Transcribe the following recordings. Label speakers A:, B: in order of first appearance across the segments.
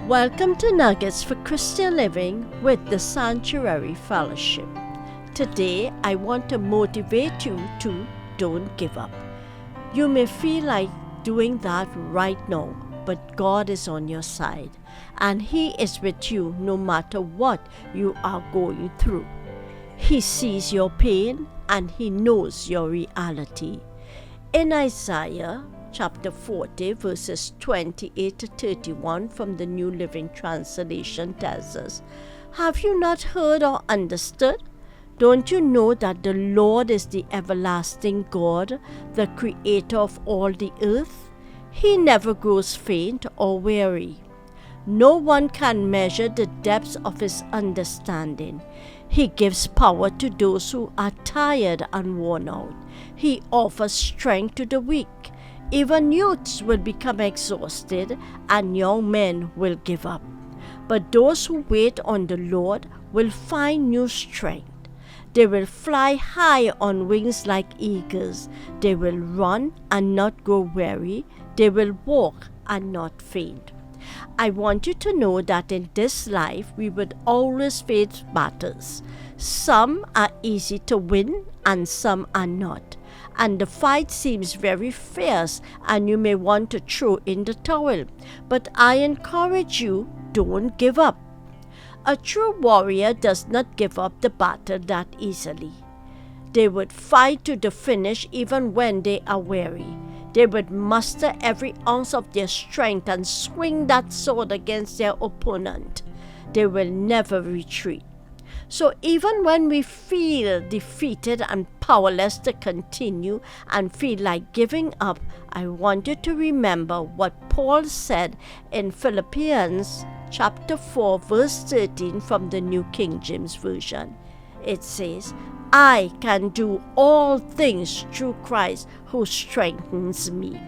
A: Welcome to Nuggets for Christian Living with the Sanctuary Fellowship. Today, I want to motivate you to don't give up. You may feel like doing that right now, but God is on your side, and He is with you no matter what you are going through. He sees your pain, and He knows your reality. In Isaiah chapter 40, verses 28 to 31 from the New Living Translation tells us, "Have you not heard or understood? Don't you know that the Lord is the everlasting God, the creator of all the earth? He never grows faint or weary. No one can measure the depths of His understanding. He gives power to those who are tired and worn out. He offers strength to the weak. Even youths will become exhausted, and young men will give up. But those who wait on the Lord will find new strength. They will fly high on wings like eagles. They will run and not grow weary. They will walk and not faint." I want you to know that in this life we would always face battles. Some are easy to win and some are not. And the fight seems very fierce and you may want to throw in the towel. But I encourage you, don't give up. A true warrior does not give up the battle that easily. They would fight to the finish even when they are weary. They would muster every ounce of their strength and swing that sword against their opponent. They will never retreat. So even when we feel defeated and powerless to continue and feel like giving up, I want you to remember what Paul said in Philippians chapter 4 verse 13 from the New King James Version. It says, "I can do all things through Christ who strengthens me."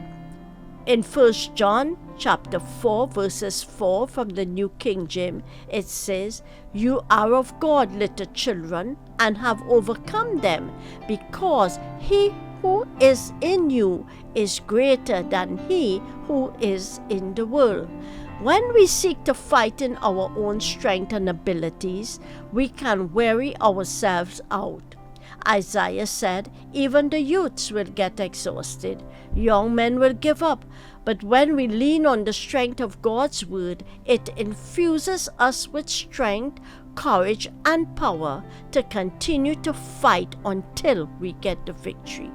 A: In 1 John chapter 4 verses 4 from the New King James, it says, "You are of God, little children, and have overcome them, because He who is in you is greater than he who is in the world." When we seek to fight in our own strength and abilities, we can weary ourselves out. Isaiah said, even the youths will get exhausted. Young men will give up. But when we lean on the strength of God's word, it infuses us with strength, courage, and power to continue to fight until we get the victory.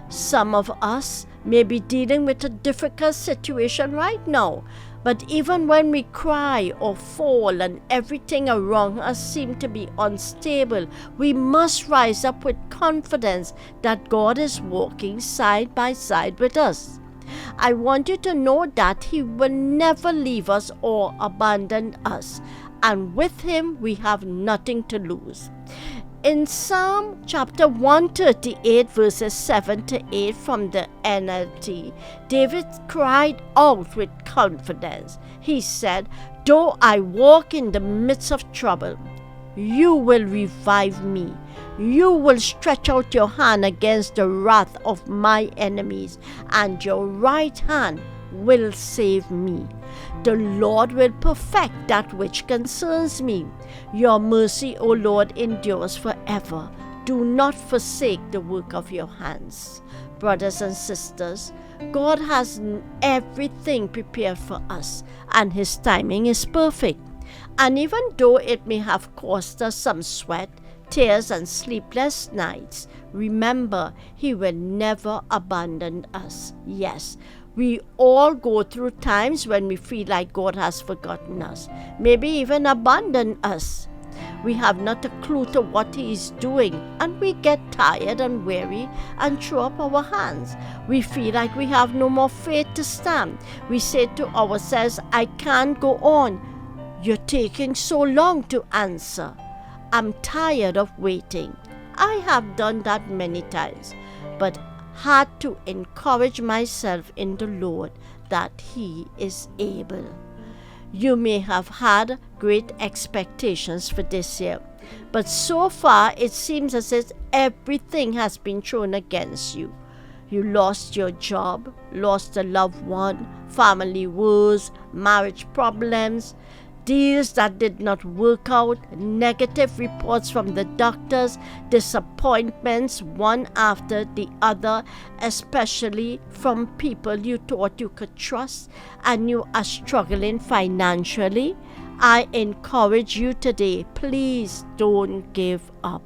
A: Some of us may be dealing with a difficult situation right now, but even when we cry or fall and everything around us seems to be unstable, we must rise up with confidence that God is walking side by side with us. I want you to know that He will never leave us or abandon us, and with Him we have nothing to lose. In Psalm chapter 138 verses 7 to 8 from the NLT, David cried out with confidence. He said, "Though I walk in the midst of trouble, you will revive me. You will stretch out your hand against the wrath of my enemies, and your right hand will save me. The Lord will perfect that which concerns me. Your mercy, O Lord, endures forever. Do not forsake the work of your hands." Brothers and sisters, God has everything prepared for us, and His timing is perfect. And even though it may have cost us some sweat, tears, and sleepless nights, remember, He will never abandon us. Yes, we all go through times when we feel like God has forgotten us, maybe even abandoned us. We have not a clue to what He is doing, and we get tired and weary and throw up our hands. We feel like we have no more faith to stand. We say to ourselves, "I can't go on. You're taking so long to answer. I'm tired of waiting." I have done that many times, but had to encourage myself in the Lord that He is able. You may have had great expectations for this year, but so far it seems as if everything has been thrown against you. You lost your job, lost a loved one, family woes, marriage problems, deals that did not work out, negative reports from the doctors, disappointments one after the other, especially from people you thought you could trust, and you are struggling financially. I encourage you today, please don't give up.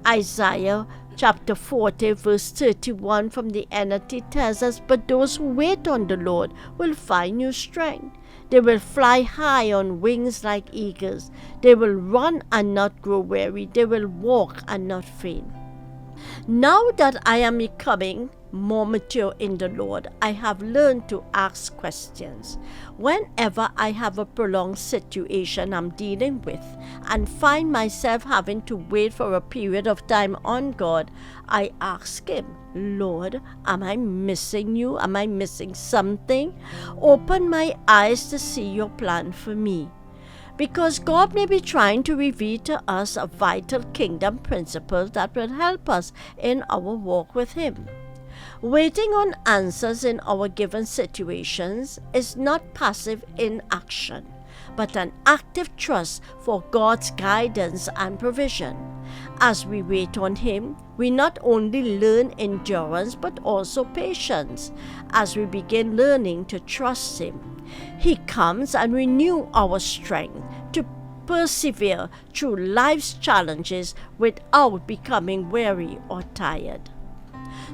A: Isaiah chapter 40 verse 31 from the NLT tells us, "But those who wait on the Lord will find new strength. They will fly high on wings like eagles. They will run and not grow weary. They will walk and not faint." Now that I am becoming more mature in the Lord, I have learned to ask questions. Whenever I have a prolonged situation I'm dealing with and find myself having to wait for a period of time on God, I ask Him, "Lord, am I missing you? Am I missing something? Open my eyes to see your plan for me." Because God may be trying to reveal to us a vital kingdom principle that will help us in our walk with Him. Waiting on answers in our given situations is not passive inaction, but an active trust for God's guidance and provision. As we wait on Him, we not only learn endurance but also patience. As we begin learning to trust Him, He comes and renews our strength to persevere through life's challenges without becoming weary or tired.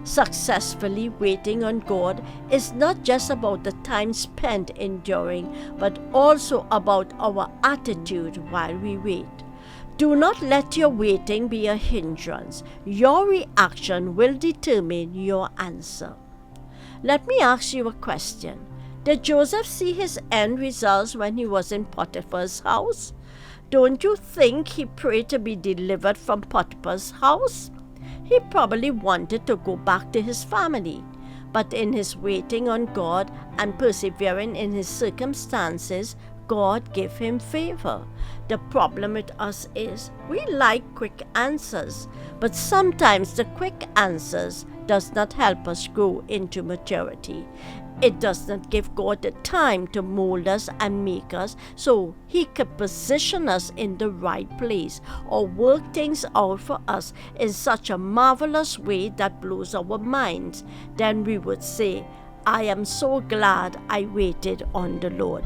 A: Successfully waiting on God is not just about the time spent enduring, but also about our attitude while we wait. Do not let your waiting be a hindrance. Your reaction will determine your answer. Let me ask you a question. Did Joseph see his end results when he was in Potiphar's house? Don't you think he prayed to be delivered from Potiphar's house? He probably wanted to go back to his family, but in his waiting on God and persevering in his circumstances, God gave him favor. The problem with us is we like quick answers, but sometimes the quick answers does not help us grow into maturity. It does not give God the time to mold us and make us so He could position us in the right place or work things out for us in such a marvelous way that blows our minds. Then we would say, "I am so glad I waited on the Lord."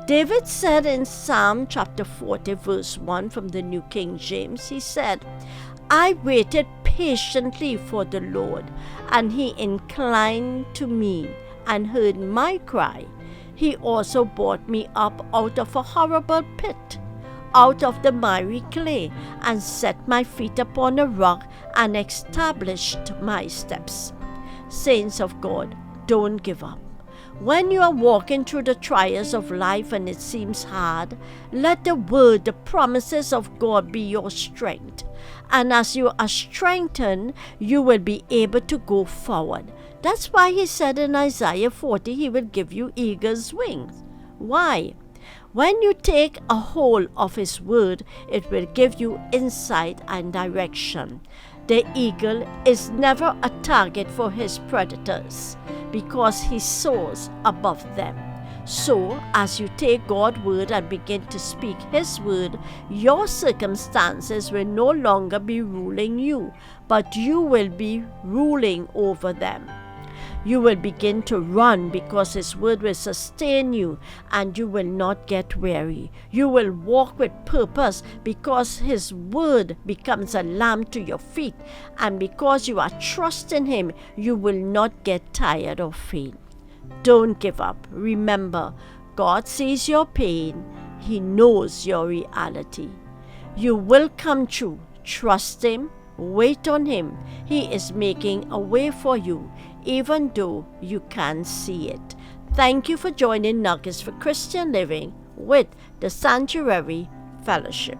A: David said in Psalm chapter 40 verse 1 from the New King James, he said, "I waited patiently for the Lord, and He inclined to me and heard my cry. He also brought me up out of a horrible pit, out of the miry clay, and set my feet upon a rock and established my steps." Saints of God, don't give up. When you are walking through the trials of life and it seems hard, let the word, the promises of God be your strength. And as you are strengthened, you will be able to go forward. That's why He said in Isaiah 40, He will give you eagle's wings. Why? When you take a hold of His word, it will give you insight and direction. The eagle is never a target for his predators because he soars above them. So, as you take God's word and begin to speak His word, your circumstances will no longer be ruling you, but you will be ruling over them. You will begin to run because His word will sustain you, and you will not get weary. You will walk with purpose because His word becomes a lamp to your feet, and because you are trusting Him, you will not get tired or faint. Don't give up. Remember, God sees your pain. He knows your reality. You will come through. Trust Him. Wait on Him. He is making a way for you, even though you can't see it. Thank you for joining Nuggets for Christian Living with the Sanctuary Fellowship.